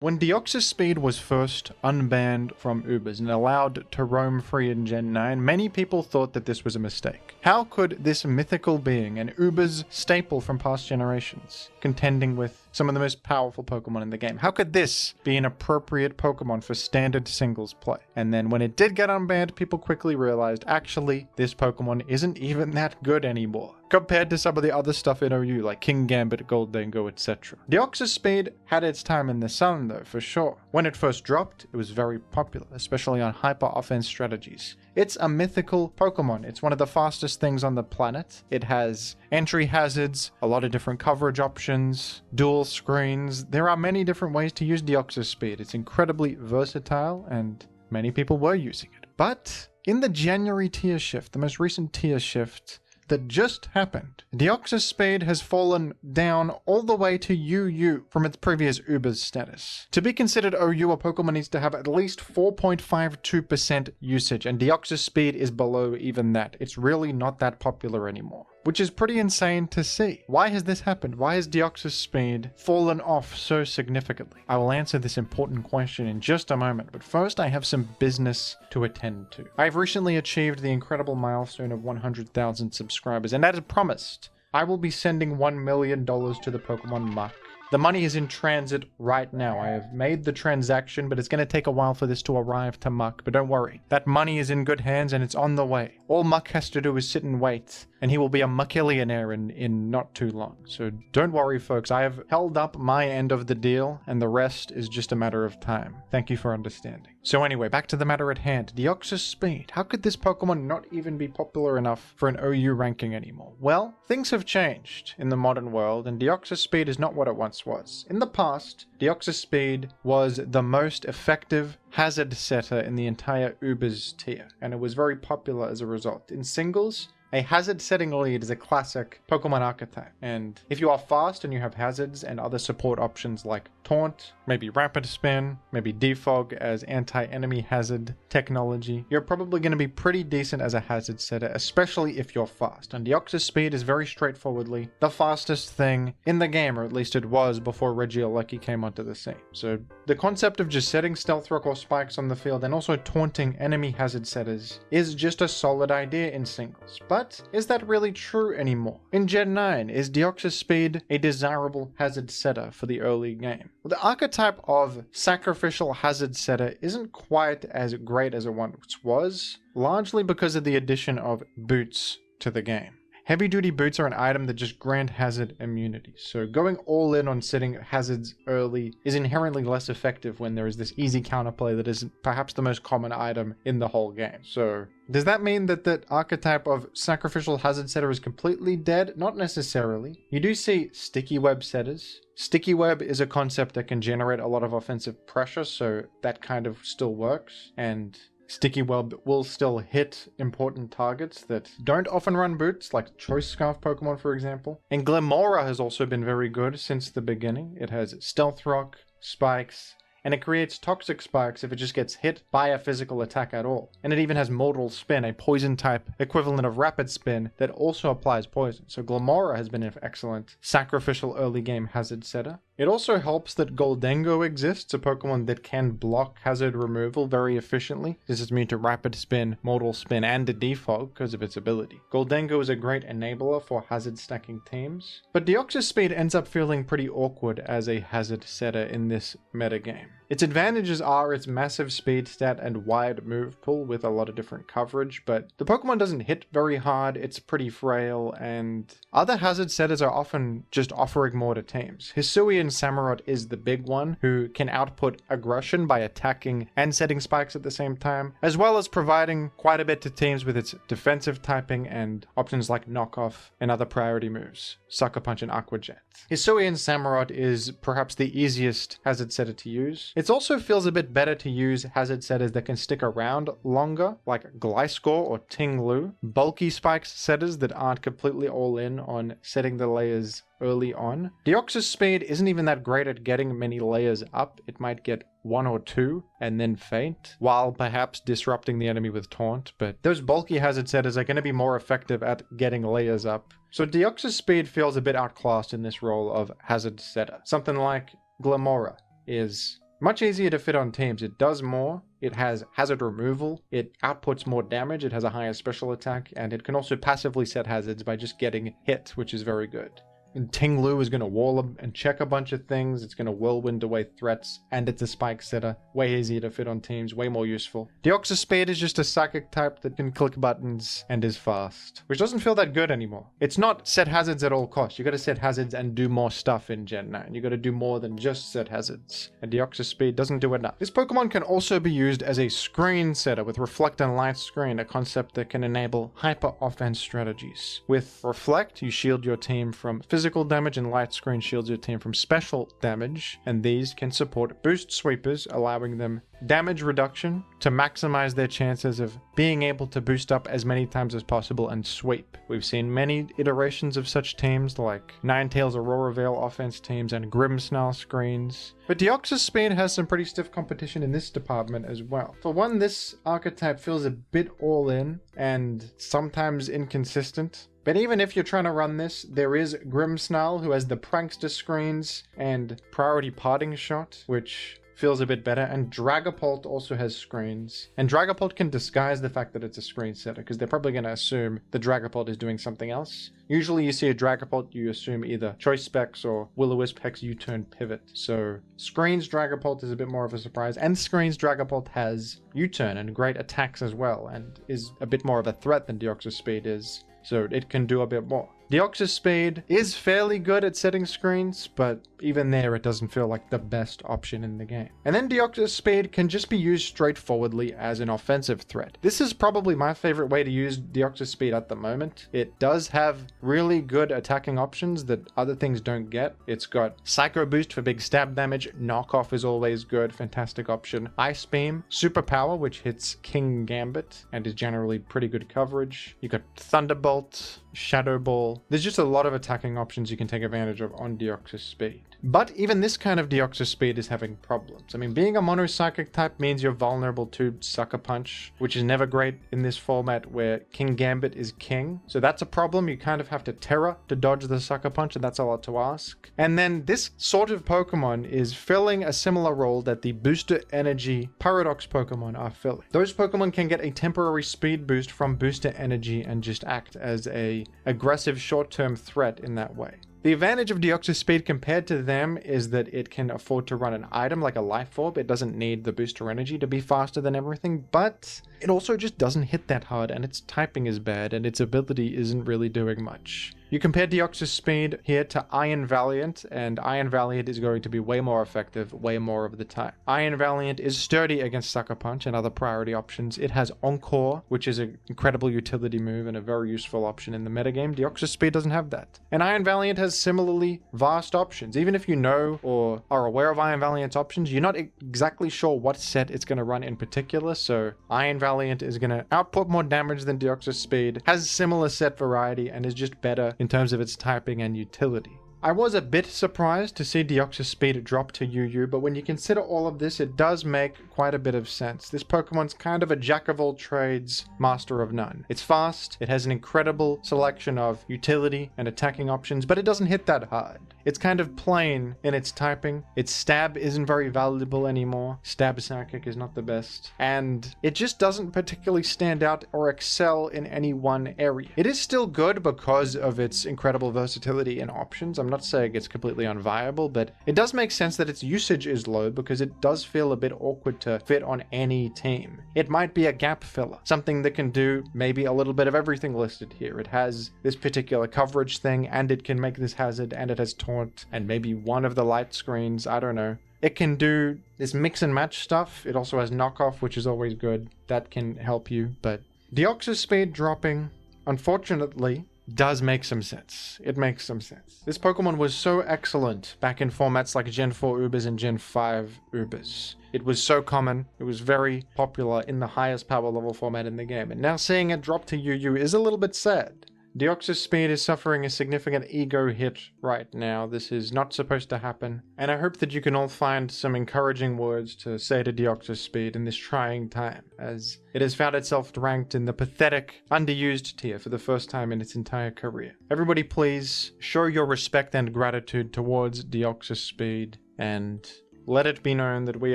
When Deoxys-Speed was first unbanned from Ubers and allowed to roam free in Gen 9, many people thought that this was a mistake. How could this mythical being, an Uber's staple from past generations, contending with some of the most powerful Pokemon in the game, how could this be an appropriate Pokemon for standard singles play? And then when it did get unbanned, people quickly realized, actually, this Pokemon isn't even that good anymore, compared to some of the other stuff in OU, like King Gambit, Goldengo, etc. Deoxys-Speed had its time in the sun, though, for sure. When it first dropped, it was very popular, especially on hyper-offense strategies. It's a mythical Pokemon. It's one of the fastest things on the planet. It has entry hazards, a lot of different coverage options, dual screens. There are many different ways to use Deoxys-Speed. It's incredibly versatile, and many people were using it. But in the January tier shift, the most recent tier shift that just happened, Deoxys-Speed has fallen down all the way to UU from its previous Uber's status. To be considered OU, a Pokemon needs to have at least 4.52% usage, and Deoxys-Speed is below even that. It's really not that popular anymore, which is pretty insane to see. Why has this happened? Why has Deoxys-Speed fallen off so significantly? I will answer this important question in just a moment, but first I have some business to attend to. I've recently achieved the incredible milestone of 100,000 subscribers, and as promised, I will be sending $1 million to the Pokemon Muck. The money is in transit right now. I have made the transaction, but it's going to take a while for this to arrive to Muck. But don't worry, that money is in good hands and it's on the way. All Muck has to do is sit and wait, and he will be a Muckillionaire in not too long. So don't worry, folks. I have held up my end of the deal, and the rest is just a matter of time. Thank you for understanding. So anyway, back to the matter at hand. Deoxys-Speed. How could this Pokemon not even be popular enough for an OU ranking anymore? Well, things have changed in the modern world, and Deoxys-Speed is not what it once was. In the past, Deoxys-Speed was the most effective hazard setter in the entire Ubers tier, and it was very popular as a result. In singles, a hazard setting lead is a classic Pokemon archetype, and if you are fast and you have hazards and other support options like Taunt, maybe Rapid Spin, maybe Defog as anti-enemy hazard technology, you're probably going to be pretty decent as a hazard setter, especially if you're fast. And Deoxys-Speed is very straightforwardly the fastest thing in the game, or at least it was before Regieleki came onto the scene. So the concept of just setting Stealth Rock or Spikes on the field and also taunting enemy hazard setters is just a solid idea in singles. But is that really true anymore? In Gen 9, is Deoxys-Speed a desirable hazard setter for the early game? Well, the archetype of sacrificial hazard setter isn't quite as great as it once was, largely because of the addition of boots to the game. Heavy-duty boots are an item that just grant hazard immunity, so going all in on setting hazards early is inherently less effective when there is this easy counterplay that is perhaps the most common item in the whole game. So does that mean that the archetype of sacrificial hazard setter is completely dead? Not necessarily. You do see sticky web setters. Sticky web is a concept that can generate a lot of offensive pressure, so that kind of still works, and Sticky Web will still hit important targets that don't often run boots, like Choice Scarf Pokemon, for example. And Glimmora has also been very good since the beginning. It has Stealth Rock, Spikes, and it creates Toxic Spikes if it just gets hit by a physical attack at all. And it even has Mortal Spin, a poison type equivalent of Rapid Spin that also applies poison. So Glimmora has been an excellent sacrificial early game hazard setter. It also helps that Goldengo exists, a Pokemon that can block hazard removal very efficiently. This is immune to Rapid Spin, Mortal Spin, and the Defog because of its ability. Goldengo is a great enabler for hazard stacking teams. But Deoxys-Speed ends up feeling pretty awkward as a hazard setter in this metagame. Its advantages are its massive speed stat and wide move pool with a lot of different coverage, but the Pokemon doesn't hit very hard, it's pretty frail, and other hazard setters are often just offering more to teams. Hisui and Samurott is the big one, who can output aggression by attacking and setting spikes at the same time, as well as providing quite a bit to teams with its defensive typing and options like Knockoff and other priority moves, Sucker Punch and Aqua Jet. Hisui and Samurott is perhaps the easiest hazard setter to use. It also feels a bit better to use hazard setters that can stick around longer, like Gliscor or Ting Lu. Bulky spikes setters that aren't completely all in on setting the layers early on. Deoxys-Speed isn't even that great at getting many layers up. It might get one or two and then faint, while perhaps disrupting the enemy with Taunt, but those bulky hazard setters are going to be more effective at getting layers up. So Deoxys-Speed feels a bit outclassed in this role of hazard setter. Something like Glimmora is Much easier to fit on teams. It does more. It has hazard removal. It outputs more damage. It has a higher special attack. And it can also passively set hazards by just getting hit, which is very good. And Ting Lu is going to wall and check a bunch of things. It's going to whirlwind away threats. And it's a spike setter. Way easier to fit on teams. Way more useful. Deoxys-Speed is just a psychic type that can click buttons and is fast. Which doesn't feel that good anymore. It's not set hazards at all costs. You got to set hazards and do more stuff in Gen 9. You got to do more than just set hazards. And Deoxys-Speed doesn't do enough. This Pokemon can also be used as a screen setter with Reflect and Light Screen. A concept that can enable hyper offense strategies. With Reflect, you shield your team from physical damage, and Light Screen shields your team from special damage, and these can support boost sweepers, allowing them damage reduction to maximize their chances of being able to boost up as many times as possible and sweep. We've seen many iterations of such teams like Ninetales Aurora Veil offense teams and Grimmsnarl screens. But Deoxys-Speed has some pretty stiff competition in this department as well. For one, this archetype feels a bit all in and sometimes inconsistent. But even if you're trying to run this, there is Grimmsnarl, who has the Prankster screens and Priority Parting Shot, which feels a bit better, and Dragapult also has screens. And Dragapult can disguise the fact that it's a screen setter, because they're probably going to assume the Dragapult is doing something else. Usually you see a Dragapult, you assume either Choice Specs or Will-O-Wisp Hex U-Turn Pivot. So Screens Dragapult is a bit more of a surprise, and Screens Dragapult has U-Turn and great attacks as well, and is a bit more of a threat than Deoxys-Speed is. So it can do a bit more. Deoxys-Speed is fairly good at setting screens, but even there it doesn't feel like the best option in the game. And then Deoxys-Speed can just be used straightforwardly as an offensive threat. This is probably my favorite way to use Deoxys-Speed at the moment. It does have really good attacking options that other things don't get. It's got Psycho Boost for big stab damage, Knockoff is always good, fantastic option. Ice Beam, Superpower, which hits King Gambit and is generally pretty good coverage. You got Thunderbolt, Shadow Ball. There's just a lot of attacking options you can take advantage of on Deoxys-Speed. But even this kind of Deoxys-Speed is having problems. I mean, being a mono-psychic type means you're vulnerable to Sucker Punch, which is never great in this format where King Gambit is king. So that's a problem. You kind of have to Terra to dodge the Sucker Punch, and that's a lot to ask. And then this sort of Pokemon is filling a similar role that the Booster Energy Paradox Pokemon are filling. Those Pokemon can get a temporary speed boost from Booster Energy and just act as a aggressive short-term threat in that way. The advantage of Deoxys-Speed compared to them is that it can afford to run an item like a Life Orb. It doesn't need the booster energy to be faster than everything, but it also just doesn't hit that hard, and its typing is bad, and its ability isn't really doing much. You compare Deoxys-Speed here to Iron Valiant, and Iron Valiant is going to be way more effective way more of the time. Iron Valiant is sturdy against Sucker Punch and other priority options. It has Encore, which is an incredible utility move and a very useful option in the metagame. Deoxys-Speed doesn't have that. And Iron Valiant has similarly vast options. Even if you know or are aware of Iron Valiant's options, you're not exactly sure what set it's going to run in particular, so Iron Valiant is going to output more damage than Deoxys-Speed, has similar set variety, and is just better in terms of its typing and utility. I was a bit surprised to see Deoxys-Speed drop to UU, but when you consider all of this, it does make quite a bit of sense. This Pokemon's kind of a jack of all trades, master of none. It's fast, it has an incredible selection of utility and attacking options, but it doesn't hit that hard. It's kind of plain in its typing. Its stab isn't very valuable anymore. Stab Psychic is not the best. And it just doesn't particularly stand out or excel in any one area. It is still good because of its incredible versatility and options. I'm not saying it's completely unviable, but it does make sense that its usage is low because it does feel a bit awkward to fit on any team. It might be a gap filler, something that can do maybe a little bit of everything listed here. It has this particular coverage thing, and it can make this hazard, and it has taunt, and maybe one of the light screens, I don't know. It can do this mix and match stuff. It also has knockoff, which is always good. That can help you, but Deoxys-Speed dropping, unfortunately, does make some sense. It makes some sense. This Pokemon was so excellent back in formats like Gen 4 Ubers and Gen 5 Ubers. It was so common. It was very popular in the highest power level format in the game. And now seeing it drop to UU is a little bit sad. Deoxys-Speed is suffering a significant ego hit right now. This is not supposed to happen. And I hope that you can all find some encouraging words to say to Deoxys-Speed in this trying time, as it has found itself ranked in the pathetic, underused tier for the first time in its entire career. Everybody please show your respect and gratitude towards Deoxys-Speed and let it be known that we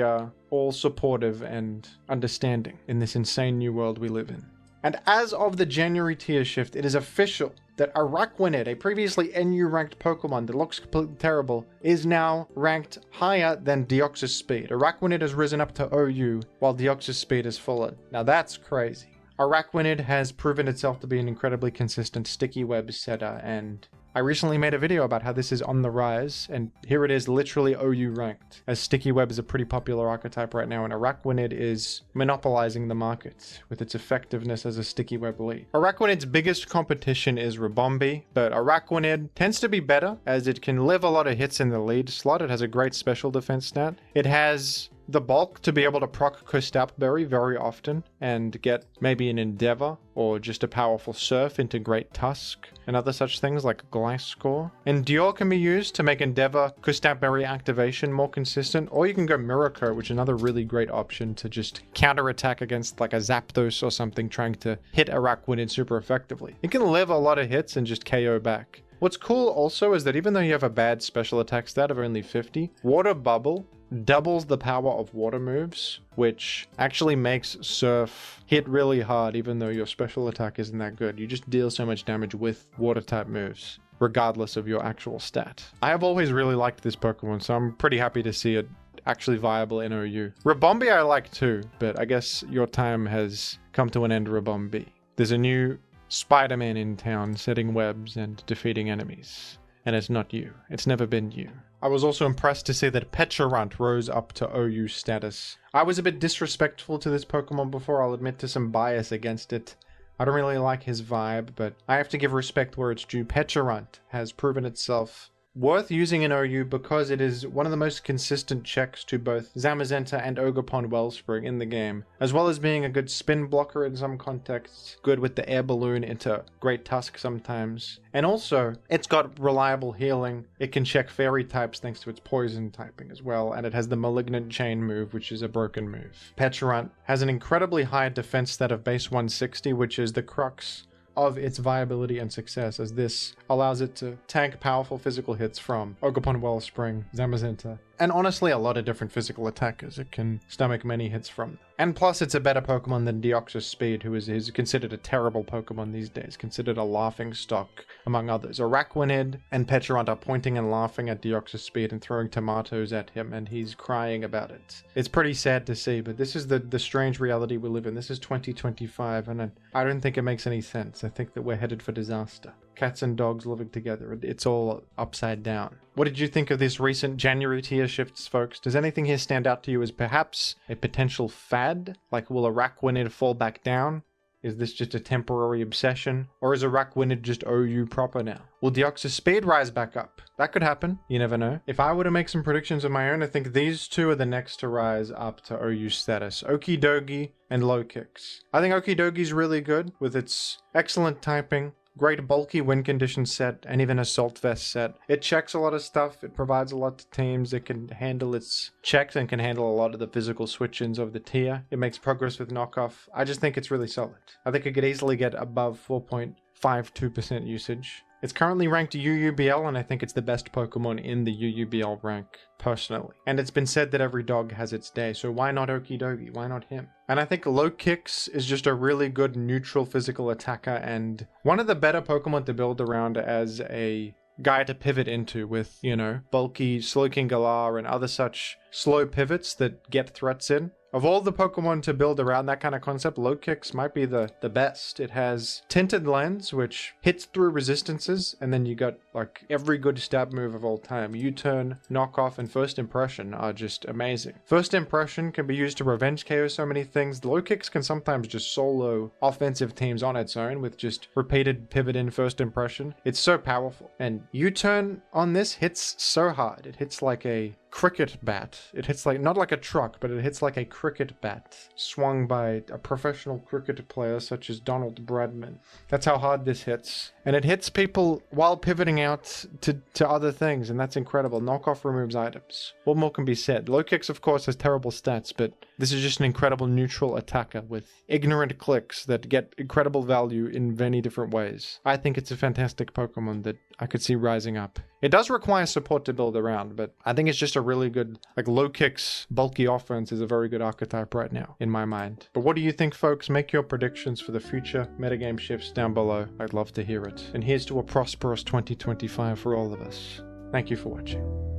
are all supportive and understanding in this insane new world we live in. And as of the January tier shift, it is official that Araquanid, a previously NU ranked Pokemon that looks completely terrible, is now ranked higher than Deoxys-Speed. Araquanid has risen up to OU, while Deoxys-Speed has fallen. Now that's crazy. Araquanid has proven itself to be an incredibly consistent sticky web setter, and I recently made a video about how this is on the rise, and here it is literally OU ranked, as sticky web is a pretty popular archetype right now, and Araquanid is monopolizing the market with its effectiveness as a sticky web lead. Araquanid's biggest competition is Ribombee, but Araquanid tends to be better as it can live a lot of hits in the lead slot. It has a great special defense stat. It has the bulk to be able to proc Kostapberry very often and get maybe an Endeavor or just a powerful Surf into Great Tusk and other such things like Gliscor. And Dior can be used to make Endeavor Kostapberry activation more consistent, or you can go Miracle, which is another really great option to just counterattack against like a Zapdos or something trying to hit Araquanid super effectively. It can live a lot of hits and just KO back. What's cool also is that even though you have a bad special attack stat of only 50, Water Bubble doubles the power of water moves, which actually makes Surf hit really hard even though your special attack isn't that good. You just deal so much damage with water type moves, regardless of your actual stat. I have always really liked this Pokemon, so I'm pretty happy to see it actually viable in OU. Ribombee I like too, but I guess your time has come to an end, Ribombee. There's a new Spider-Man in town setting webs and defeating enemies. And it's not you. It's never been you. I was also impressed to see that Pecharunt rose up to OU status. I was a bit disrespectful to this Pokemon before, I'll admit to some bias against it. I don't really like his vibe, but I have to give respect where it's due. Pecharunt has proven itself worth using in OU because it is one of the most consistent checks to both Zamazenta and Ogerpon Wellspring in the game, as well as being a good spin blocker in some contexts, good with the air balloon into Great Tusk sometimes. And also, it's got reliable healing. It can check fairy types thanks to its poison typing as well, and it has the Malignant Chain move, which is a broken move. Pecharunt has an incredibly high defense stat of base 160, which is the crux of its viability and success, as this allows it to tank powerful physical hits from Ogerpon Wellspring, Zamazenta, and honestly a lot of different physical attackers it can stomach many hits from. And plus it's a better Pokemon than Deoxys-Speed, who is considered a terrible Pokemon these days, considered a laughingstock among others. Araquanid and Pecharunt are pointing and laughing at Deoxys-Speed and throwing tomatoes at him, and he's crying about it. It's pretty sad to see, but this is the strange reality we live in. This is 2025, and I don't think it makes any sense. I think that we're headed for disaster. Cats and dogs living together. It's all upside down. What did you think of this recent January tier shifts, folks? Does anything here stand out to you as perhaps a potential fad? Like, will Araquanid fall back down? Is this just a temporary obsession? Or is Araquanid just OU proper now? Will Deoxys-Speed rise back up? That could happen. You never know. If I were to make some predictions of my own, I think these two are the next to rise up to OU status. Okidogi and Lokix. I think Okidogi's really good with its excellent typing, great bulky win condition set, and even assault vest set. It checks a lot of stuff, it provides a lot to teams, it can handle its checks and can handle a lot of the physical switch-ins of the tier. It makes progress with knockoff. I just think it's really solid. I think it could easily get above 4.52% usage. It's currently ranked UUBL, and I think it's the best Pokemon in the UUBL rank, personally. And it's been said that every dog has its day, so why not Okidogi? Why not him? And I think Lokix is just a really good neutral physical attacker, and one of the better Pokemon to build around as a guy to pivot into with, you know, bulky Slowking Galar and other such slow pivots that get threats in. Of all the Pokemon to build around that kind of concept, Lokix might be the best. It has Tinted Lens, which hits through resistances, and then you got like every good stab move of all time. U-turn, knockoff, and First Impression are just amazing. First Impression can be used to revenge KO so many things. Lokix can sometimes just solo offensive teams on its own with just repeated pivot in First Impression. It's so powerful. And U-turn on this hits so hard. It hits like a cricket bat. It hits like, not like a truck, but it hits like a cricket bat swung by a professional cricket player such as Donald Bradman. That's how hard this hits. And it hits people while pivoting out to other things, and that's incredible. Knockoff removes items. What more can be said? Lokix, of course, has terrible stats, but this is just an incredible neutral attacker with ignorant clicks that get incredible value in many different ways. I think it's a fantastic Pokemon that I could see rising up. It does require support to build around, but I think it's just a really good, like Lokix bulky offense is a very good archetype right now in my mind. But what do you think, folks? Make your predictions for the future metagame shifts down below. I'd love to hear it. And here's to a prosperous 2025 for all of us. Thank you for watching.